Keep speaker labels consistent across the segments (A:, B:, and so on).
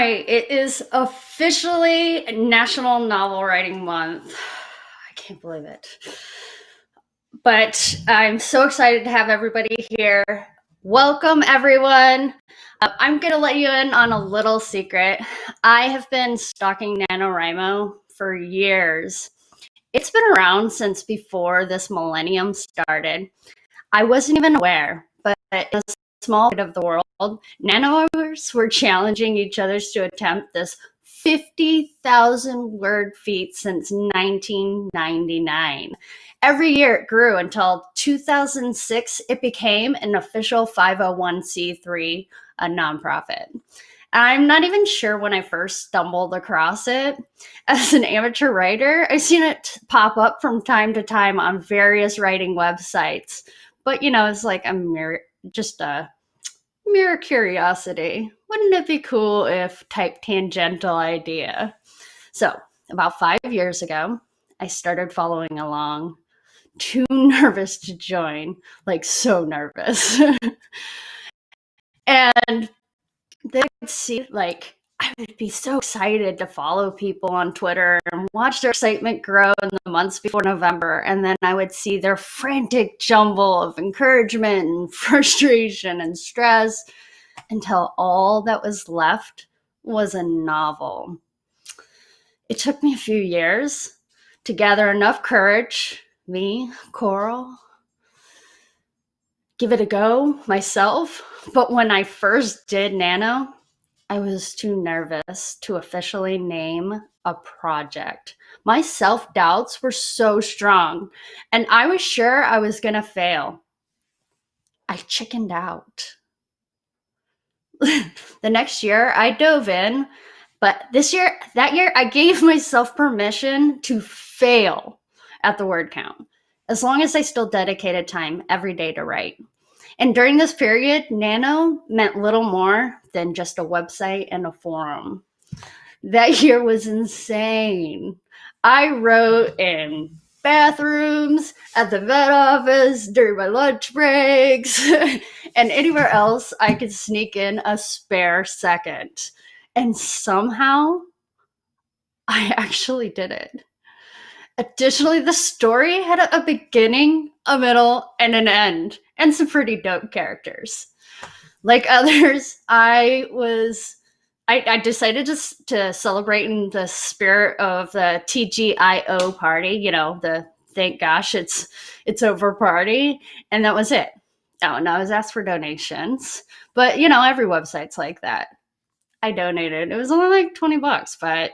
A: It is officially National Novel Writing Month. I can't believe it. But I'm so excited to have everybody here. Welcome, everyone. I'm going to let you in on a little secret. I have been stalking NaNoWriMo for years. It's been around since before this millennium started. I wasn't even aware, but in a small bit of the world, nanoers were challenging each other to attempt this 50,000 word feat since 1999. Every year it grew until 2006, it became an official 501c3, a nonprofit. I'm not even sure when I first stumbled across it. As an amateur writer, I've seen it pop up from time to time on various writing websites. But, it's like just a mere curiosity. Wouldn't it be cool if type tangential idea? So, about 5 years ago, I started following along. Too nervous to join, like so nervous. And they would see, I would be so excited to follow people on Twitter and watch their excitement grow in the months before November. And then I would see their frantic jumble of encouragement and frustration and stress until all that was left was a novel. It took me a few years to gather enough courage, me, Coral, give it a go myself. But when I first did NaNo, I was too nervous to officially name a project. My self-doubts were so strong, and I was sure I was going to fail. I chickened out. The next year, I dove in, but that year, I gave myself permission to fail at the word count, as long as I still dedicated time every day to write. And during this period, NaNo meant little more than just a website and a forum. That year was insane. I wrote in bathrooms, at the vet office, during my lunch breaks, and anywhere else I could sneak in a spare second. And somehow, I actually did it. Additionally, the story had a beginning, a middle, and an end, and some pretty dope characters. Like others, I decided to celebrate in the spirit of the TGIO party, the thank gosh it's over party, and that was it. Oh, and I was asked for donations, but every website's like that. I donated. It was only like $20, but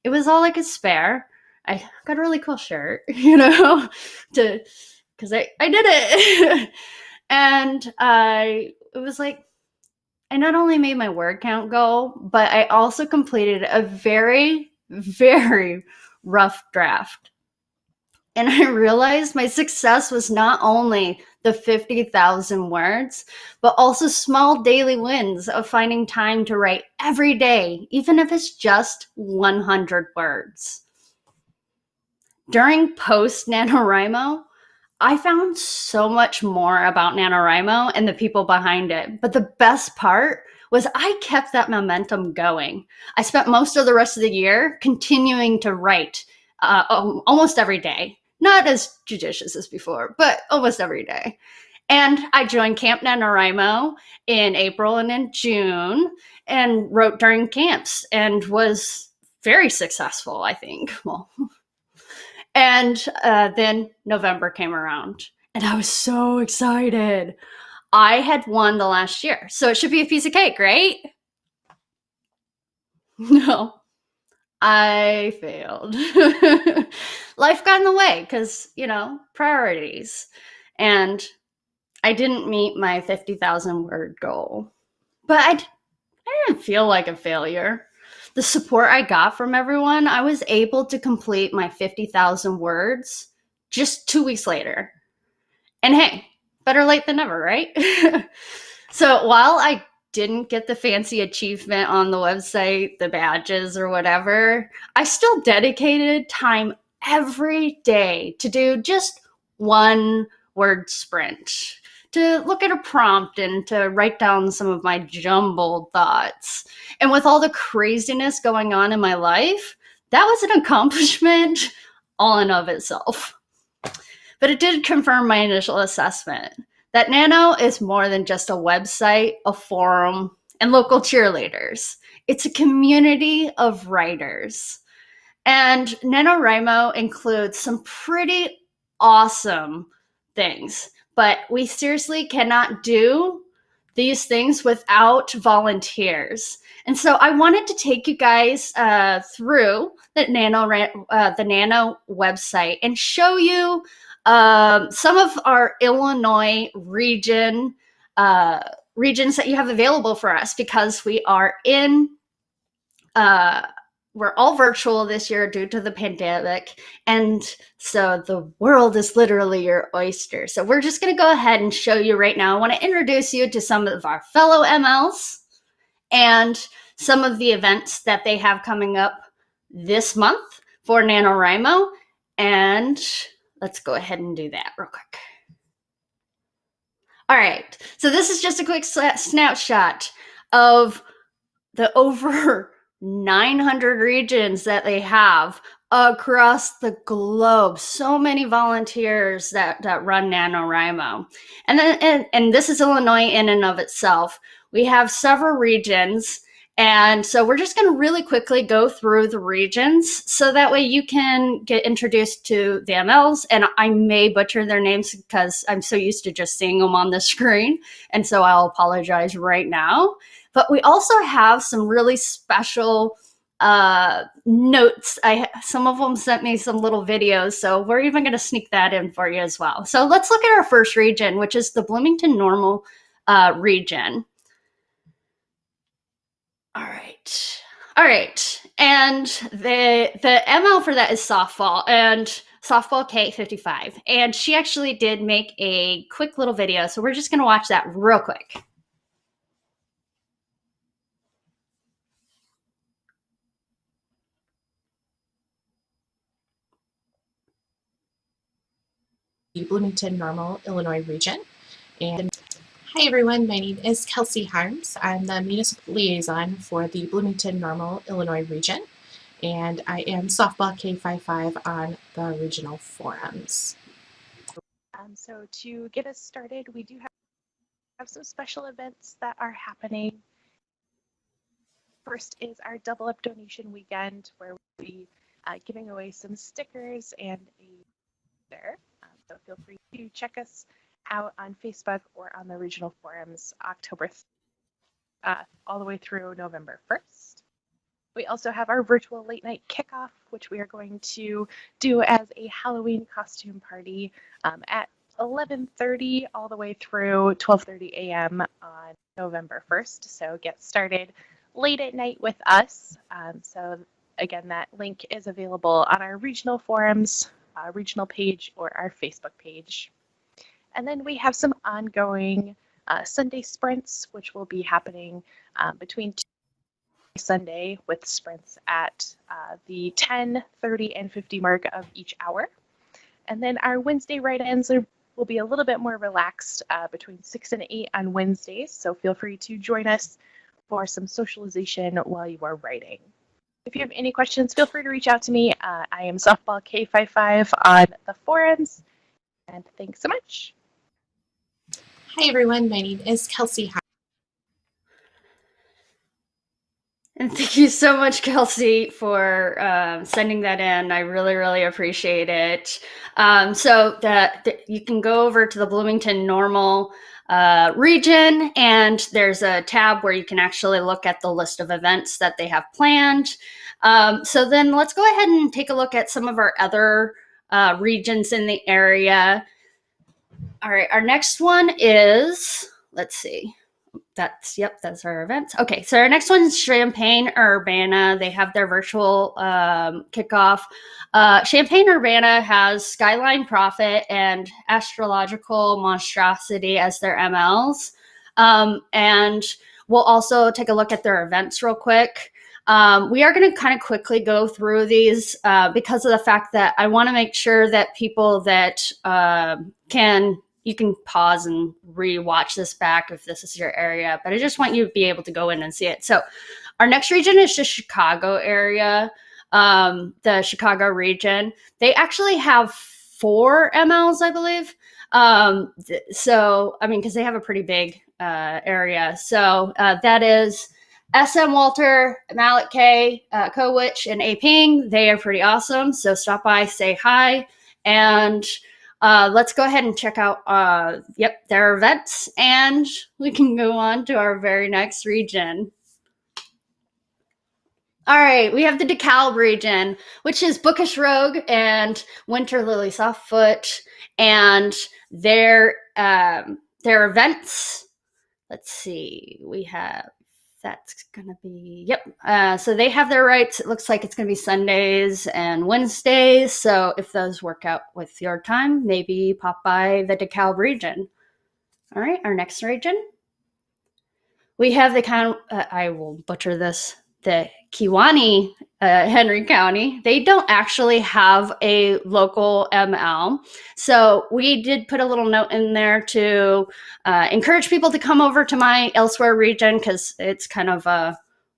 A: it was all I could spare. I got a really cool shirt, because I did it. And it was like, I not only made my word count go, but I also completed a very, very rough draft. And I realized my success was not only the 50,000 words, but also small daily wins of finding time to write every day, even if it's just 100 words. During post NaNoWriMo, I found so much more about NaNoWriMo and the people behind it. But the best part was I kept that momentum going. I spent most of the rest of the year continuing to write almost every day. Not as judicious as before, but almost every day. And I joined Camp NaNoWriMo in April and in June and wrote during camps and was very successful, I think. And then November came around, and I was so excited. I had won the last year, so it should be a piece of cake, right? No, I failed. Life got in the way because, priorities. And I didn't meet my 50,000 word goal. But I didn't feel like a failure. The support I got from everyone, I was able to complete my 50,000 words just 2 weeks later. And hey, better late than never, right? So while I didn't get the fancy achievement on the website, the badges or whatever, I still dedicated time every day to do just one word sprint, to look at a prompt and to write down some of my jumbled thoughts. And with all the craziness going on in my life, that was an accomplishment all in of itself. But it did confirm my initial assessment that NaNo is more than just a website, a forum, and local cheerleaders. It's a community of writers. And NaNoWriMo includes some pretty awesome things, but we seriously cannot do these things without volunteers. And so I wanted to take you guys through the NaNo website and show you some of our Illinois regions that you have available for us, because we are in we're all virtual this year due to the pandemic. And so the world is literally your oyster. So we're just going to go ahead and show you right now. I want to introduce you to some of our fellow MLs and some of the events that they have coming up this month for NaNoWriMo. And let's go ahead and do that real quick. All right. So this is just a quick snapshot of the over 900 regions that they have across the globe. So many volunteers that run NaNoWriMo. And this is Illinois in and of itself. We have several regions. And so we're just going to really quickly go through the regions so that way you can get introduced to the MLs. And I may butcher their names because I'm so used to just seeing them on the screen. And so I'll apologize right now. But we also have some really special notes. Some of them sent me some little videos, so we're even going to sneak that in for you as well. So let's look at our first region, which is the Bloomington-Normal region. All right. And the ML for that is softball, and softball K55. And she actually did make a quick little video, so we're just going to watch that real quick.
B: The Bloomington-Normal, Illinois region. And hi everyone, my name is Kelsey Harms. I'm the municipal liaison for the Bloomington-Normal, Illinois region, and I am softball K55 on the regional forums.
C: So to get us started, we do have some special events that are happening. First is our Double Up Donation Weekend, where we'll be giving away some stickers and a there. So feel free to check us out on Facebook or on the regional forums October all the way through November 1st. We also have our virtual late night kickoff, which we are going to do as a Halloween costume party at 11:30 all the way through 12:30 a.m. on November 1st. So get started late at night with us. So again, that link is available on our regional forums, regional page, or our Facebook page. And then we have some ongoing Sunday sprints, which will be happening between Sunday with sprints at the 10, 30, and 50 mark of each hour. And then our Wednesday write-ins will be a little bit more relaxed between 6 and 8 on Wednesdays. So feel free to join us for some socialization while you are writing. If you have any questions, feel free to reach out to me. I am softball K55 on the forums. And thanks so much.
B: Hi everyone, my name is Kelsey Harms.
A: And thank you so much, Kelsey, for sending that in. I really, really appreciate it. So you can go over to the Bloomington-Normal region, and there's a tab where you can actually look at the list of events that they have planned. So then let's go ahead and take a look at some of our other regions in the area. All right, our next one is, let's see. That's our events. Okay, so our next one is Champaign-Urbana. They have their virtual kickoff. Champaign-Urbana has Skyline Prophet and Astrological Monstrosity as their MLs. And we'll also take a look at their events real quick. We are going to kind of quickly go through these because of the fact that I want to make sure that people that can you can pause and re-watch this back if this is your area, but I just want you to be able to go in and see it. So our next region is the Chicago area, the Chicago region. They actually have 4 MLs, I believe. So, I mean, because they have a pretty big area. So that is SM Walter, Malik K, Kowich, and A Ping. They are pretty awesome. So stop by, say hi, and let's go ahead and check out their events, and we can go on to our very next region. All right, we have the DeKalb region, which is Bookish Rogue and Winter Lily Softfoot, and their events. Let's see, we have, that's gonna be, so they have their rights. It looks like it's gonna be Sundays and Wednesdays. So if those work out with your time, maybe pop by the DeKalb region. All right, our next region. We have the I will butcher this, the Kewaunee, Henry County. They don't actually have a local ML. So we did put a little note in there to encourage people to come over to my elsewhere region, because it's kind of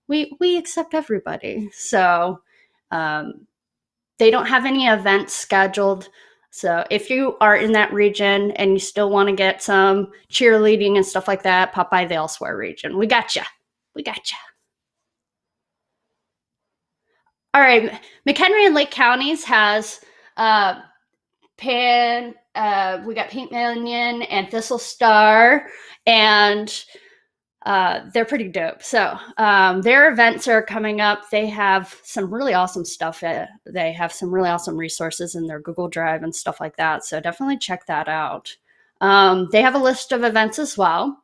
A: we accept everybody. So they don't have any events scheduled. So if you are in that region and you still want to get some cheerleading and stuff like that, pop by the elsewhere region. We got you. We got you. All right, McHenry and Lake Counties has we got Pink Million and Thistle Star, and they're pretty dope. So their events are coming up. They have some really awesome stuff. They have some really awesome resources in their Google Drive and stuff like that. So definitely check that out. They have a list of events as well.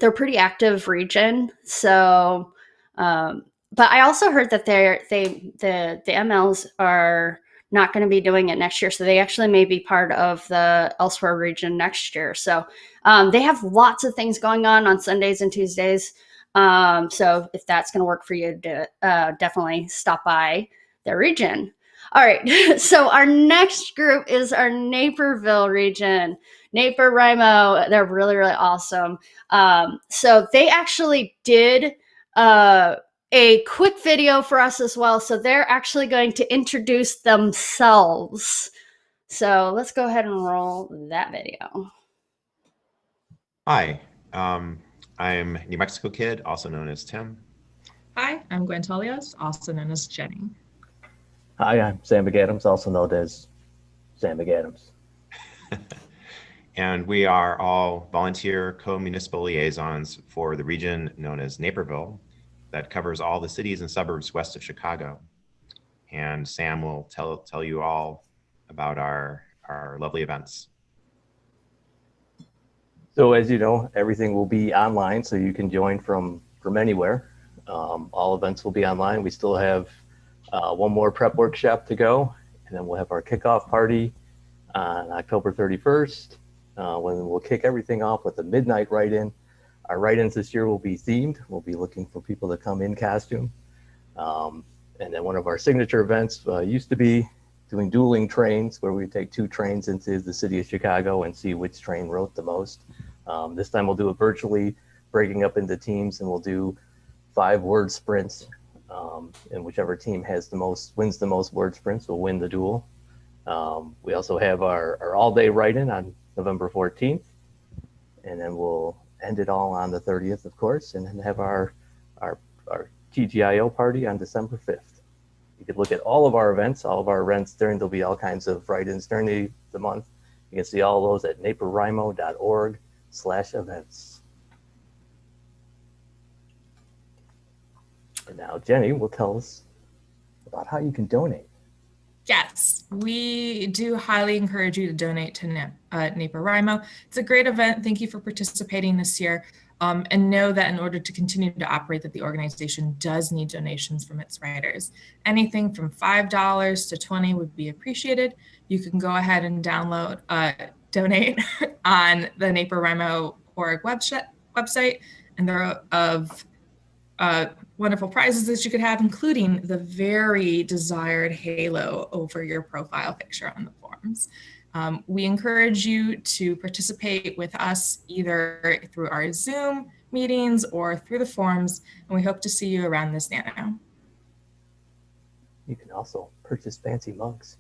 A: They're a pretty active region. So, but I also heard that the MLs are not going to be doing it next year. So they actually may be part of the elsewhere region next year. So they have lots of things going on Sundays and Tuesdays. So if that's going to work for you, definitely stop by their region. All right. So our next group is our Naperville region. NaPoWriMo. They're really, really awesome. So they actually did a quick video for us as well. So they're actually going to introduce themselves. So let's go ahead and roll that video.
D: Hi, I'm New Mexico Kid, also known as Tim.
E: Hi, I'm Gwen Tolios, also known as Jenny.
F: Hi, I'm Sam McAdams, also known as Sam McAdams.
D: And we are all volunteer co-municipal liaisons for the region known as Naperville, that covers all the cities and suburbs west of Chicago. And Sam will tell you all about our lovely events.
F: So as you know, everything will be online, so you can join from anywhere. All events will be online. We still have one more prep workshop to go, and then we'll have our kickoff party on October 31st, when we'll kick everything off with a midnight write-in. Our write-ins this year will be themed. We'll be looking for people to come in costume. And then one of our signature events used to be doing Dueling Trains, where we take 2 trains into the city of Chicago and see which train wrote the most. This time we'll do it virtually, breaking up into teams, and we'll do 5-word sprints. And whichever team wins the most word sprints will win the duel. We also have our all-day write-in on November 14th, and then we'll end it all on the 30th, of course, and then have our TGIO party on December 5th. You can look at all of our events there'll be all kinds of write-ins during the month. You can see all those at naporwrimo.org/events. And now Jenny will tell us about how you can donate.
E: Yes, we do highly encourage you to donate to NaPoWriMo. It's a great event. Thank you for participating this year. And know that in order to continue to operate, that the organization does need donations from its writers. Anything from $5 to $20 would be appreciated. You can go ahead and donate on the NaPoWriMo.org website, and there are of wonderful prizes that you could have, including the very desired halo over your profile picture on the forums. We encourage you to participate with us either through our Zoom meetings or through the forums, and we hope to see you around this NaNo.
F: You can also purchase fancy mugs.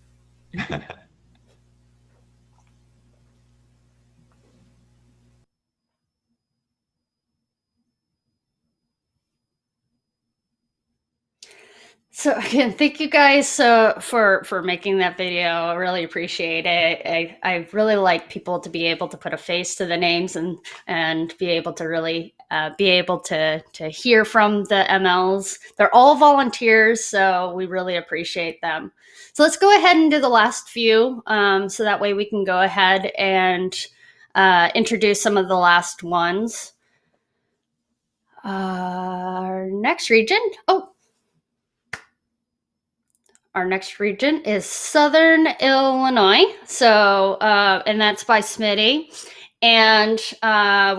A: So again, thank you guys for making that video. I really appreciate it. I really like people to be able to put a face to the names and be able to really be able to hear from the MLs. They're all volunteers, so we really appreciate them. So let's go ahead and do the last few, so that way we can go ahead and introduce some of the last ones. Our next region. Our next region is Southern Illinois. So, and that's by Smitty. And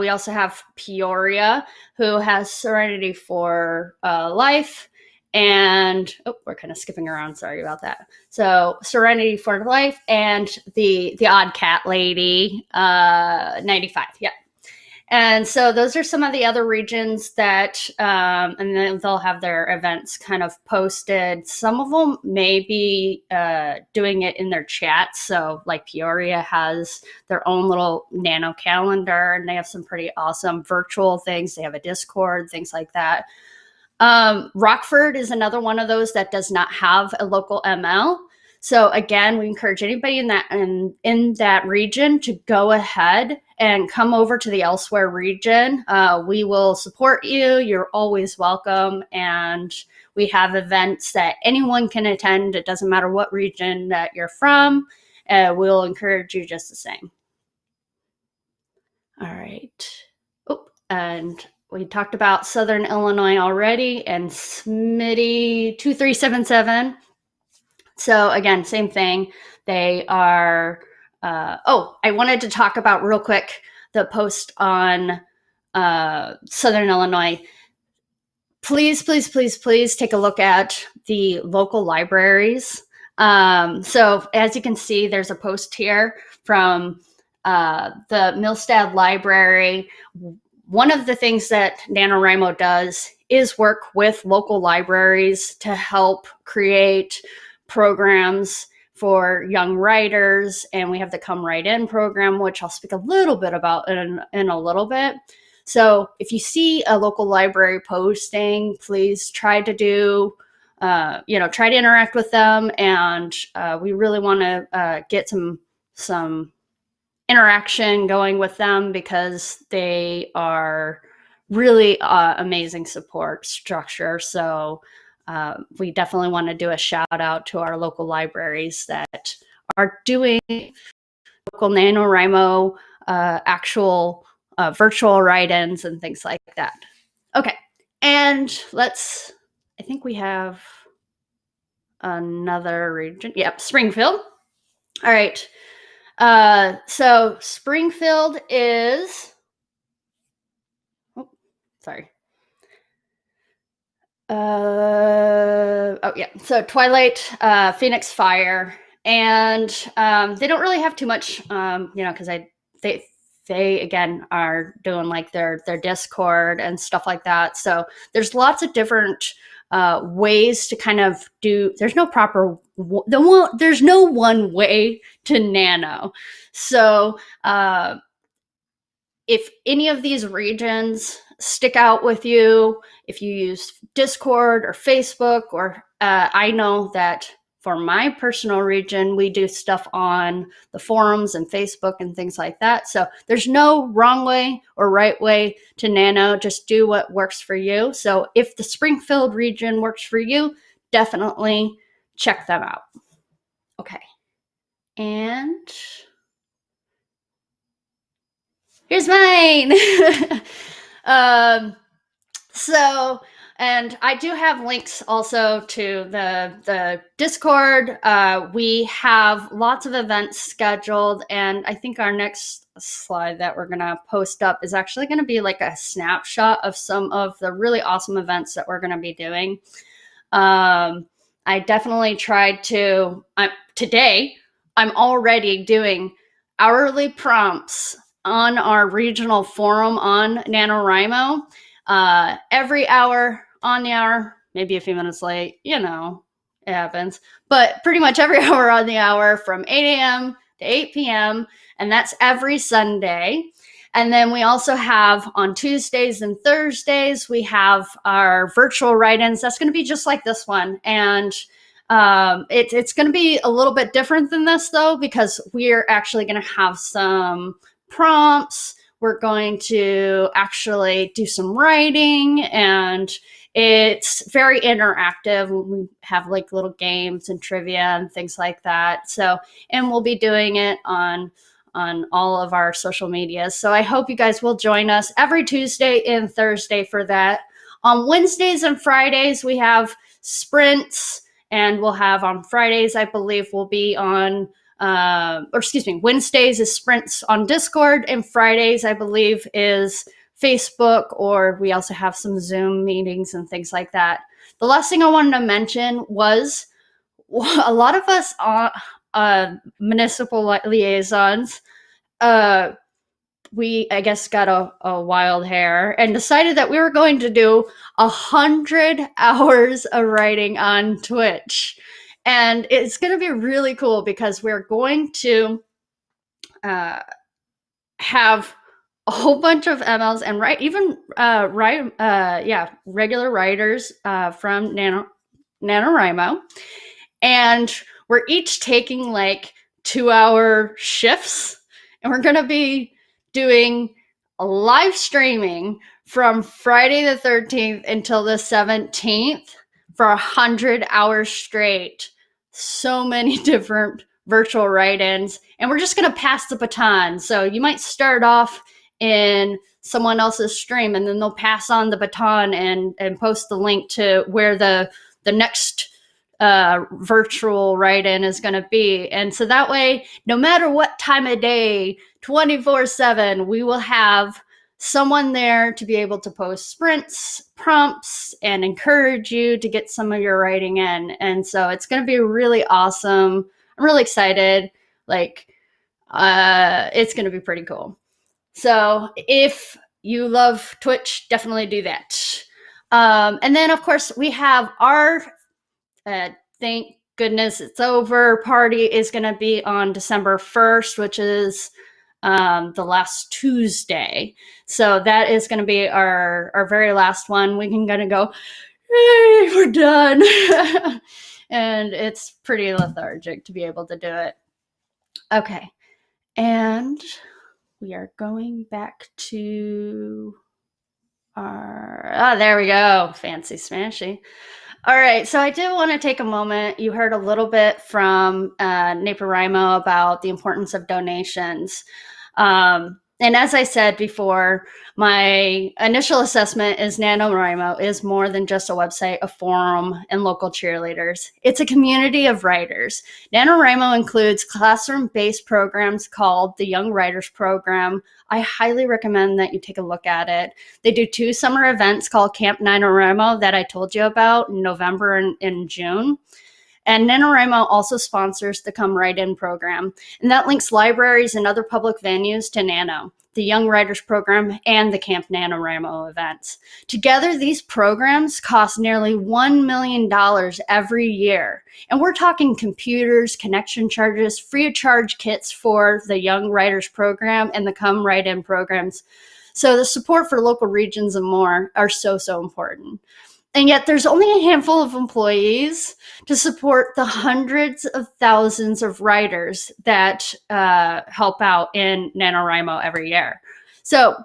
A: we also have Peoria, who has Serenity for Life. And, we're kind of skipping around. Sorry about that. So, Serenity for Life and the Odd Cat Lady, 95. Yeah. And so those are some of the other regions that, and then they'll have their events kind of posted. Some of them may be doing it in their chat. So like Peoria has their own little NaNo calendar, and they have some pretty awesome virtual things. They have a Discord, things like that. Rockford is another one of those that does not have a local ML. So again, we encourage anybody in that region to go ahead and come over to the Elsewhere region. We will support you. You're always welcome. And we have events that anyone can attend. It doesn't matter what region that you're from. We'll encourage you just the same. All right. And we talked about Southern Illinois already and Smitty 2377. So again, same thing. They are, I wanted to talk about real quick the post on Southern Illinois. Please, please, please, please take a look at the local libraries. So as you can see, there's a post here from the Milstead Library. One of the things that NaNoWriMo does is work with local libraries to help create programs for young writers, and we have the Come Write In program, which I'll speak a little bit about in a little bit. So if you see a local library posting, please try to do, try to interact with them, and we really want to get some interaction going with them because they are really amazing support structure. So we definitely want to do a shout out to our local libraries that are doing local NaNoWriMo actual virtual write-ins and things like that. Okay, and I think we have another region. Yep, Springfield. All right. So Springfield is, sorry. So Twilight, Phoenix Fire, and they don't really have too much, because they again are doing like their Discord and stuff like that. So there's lots of different ways to kind of do. There's no one way to NaNo. So if any of these regions stick out with you, if you use Discord or Facebook, or I know that for my personal region, we do stuff on the forums and Facebook and things like that. So there's no wrong way or right way to NaNo. Just do what works for you. So if the Springfield region works for you, definitely check them out. Okay. And here's mine. And I do have links also to the Discord. We have lots of events scheduled, and I think our next slide that we're going to post up is actually going to be like a snapshot of some of the really awesome events that we're going to be doing. I definitely tried to, today, I'm already doing hourly prompts on our regional forum on NaNoWriMo. Every hour on the hour, maybe a few minutes late, you know, it happens. But pretty much every hour on the hour from 8 a.m. to 8 p.m. And that's every Sunday. And then we also have on Tuesdays and Thursdays, we have our virtual write-ins. That's going to be just like this one. And it's going to be a little bit different than this, though, because we're actually going to have some prompts. We're going to actually do some writing, and it's very interactive. We have like little games and trivia and things like that. So, and we'll be doing it on all of our social media. So I hope you guys will join us every Tuesday and Thursday for that. On Wednesdays and Fridays, we have sprints, and we'll have on Fridays, I believe we'll be on, Wednesdays is sprints on Discord, and Fridays, I believe, is Facebook, or we also have some Zoom meetings and things like that. The last thing I wanted to mention was a lot of us municipal liaisons, we, I guess, got a wild hair and decided that we were going to do 100 hours of writing on Twitch. And it's going to be really cool because we're going to have a whole bunch of MLs and regular writers from NaNoWriMo. And we're each taking like 2-hour shifts, and we're going to be doing a live streaming from Friday the 13th until the 17th for 100 hours straight. So many different virtual write-ins, and we're just going to pass the baton. So you might start off in someone else's stream, and then they'll pass on the baton and post the link to where the next virtual write-in is going to be. And so that way, no matter what time of day, 24/7, we will have someone there to be able to post sprints, prompts, and encourage you to get some of your writing in. And so it's going to be really awesome. I'm really excited. It's going to be pretty cool. So if you love Twitch, definitely do that. And then, of course, we have our thank goodness it's over party is going to be on December 1st, which is the last Tuesday. So that is going to be our very last one. We can kind of go, hey, we're done. And it's pretty lethargic to be able to do it. Okay. And we are going back to there we go. Fancy smashy. All right, so I did want to take a moment. You heard a little bit from NaPoWriMo about the importance of donations. And as I said before, my initial assessment is NaNoWriMo is more than just a website, a forum, and local cheerleaders. It's a community of writers. NaNoWriMo includes classroom-based programs called the Young Writers Program. I highly recommend that you take a look at it. They do 2 summer events called Camp NaNoWriMo that I told you about in November and in June. And NaNoWriMo also sponsors the Come Write In program, and that links libraries and other public venues to NaNo, the Young Writers Program, and the Camp NaNoWriMo events. Together, these programs cost nearly $1 million every year. And we're talking computers, connection charges, free of charge kits for the Young Writers Program and the Come Write In programs. So the support for local regions and more are so important. And yet there's only a handful of employees to support the hundreds of thousands of writers that help out in NaNoWriMo every year. So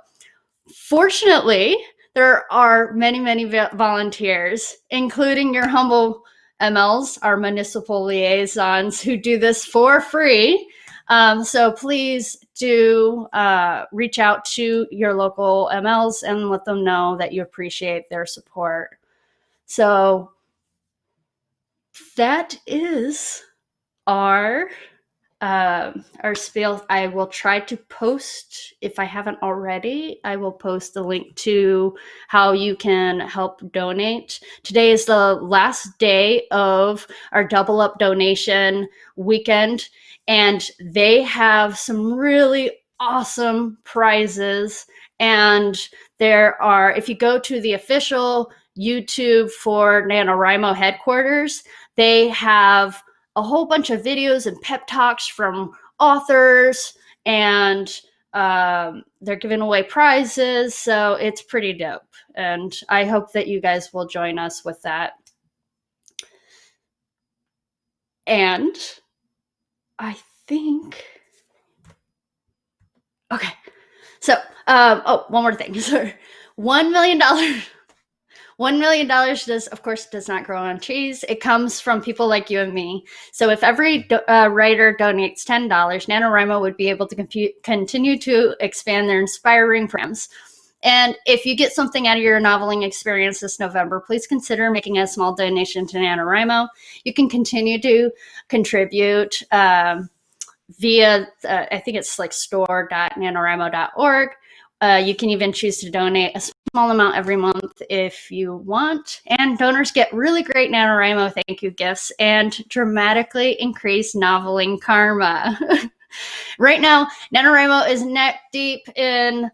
A: fortunately, there are many volunteers, including your humble MLs, our municipal liaisons, who do this for free. So please do reach out to your local MLs and let them know that you appreciate their support. So that is our our spiel, I will try to post, if I haven't already, I will post the link to how you can help donate. Today is the last day of our Double Up donation weekend, and they have some really awesome prizes. And there are, if you go to the official YouTube for NaNoWriMo headquarters, they have a whole bunch of videos and pep talks from authors, and they're giving away prizes. So it's pretty dope. And I hope that you guys will join us with that. And I think, okay. So, one more thing. So $1 million. $1 million does not grow on trees. It comes from people like you and me. So if every writer donates $10, NaNoWriMo would be able to continue to expand their inspiring programs. And if you get something out of your noveling experience this November, please consider making a small donation to NaNoWriMo. You can continue to contribute via, I think it's like store.nanowrimo.org. You can even choose to donate a small amount every month if you want. And donors get really great NaNoWriMo thank you gifts and dramatically increase noveling karma. Right now, NaNoWriMo is neck deep in,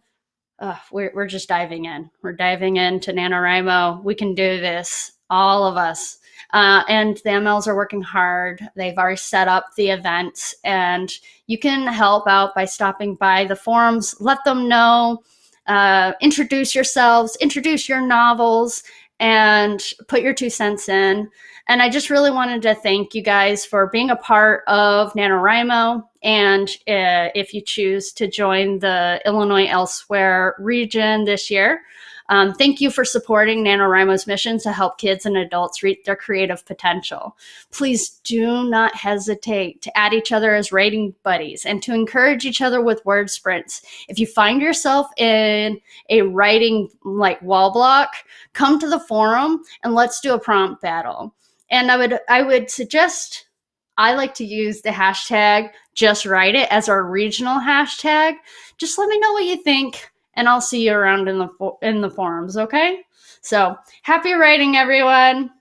A: we're just diving in. We're diving into NaNoWriMo. We can do this, all of us. And the MLs are working hard. They've already set up the events, and you can help out by stopping by the forums. Let them know, introduce yourselves, introduce your novels, and put your 2 cents in. And I just really wanted to thank you guys for being a part of NaNoWriMo. And if you choose to join the Illinois Elsewhere region this year, thank you for supporting NaNoWriMo's mission to help kids and adults reach their creative potential. Please do not hesitate to add each other as writing buddies and to encourage each other with word sprints. If you find yourself in a writing wall block, come to the forum and let's do a prompt battle. And I would suggest, I like to use the hashtag #JustWriteIt as our regional hashtag. Just let me know what you think, and I'll see you around in the forums, okay? So happy writing, everyone.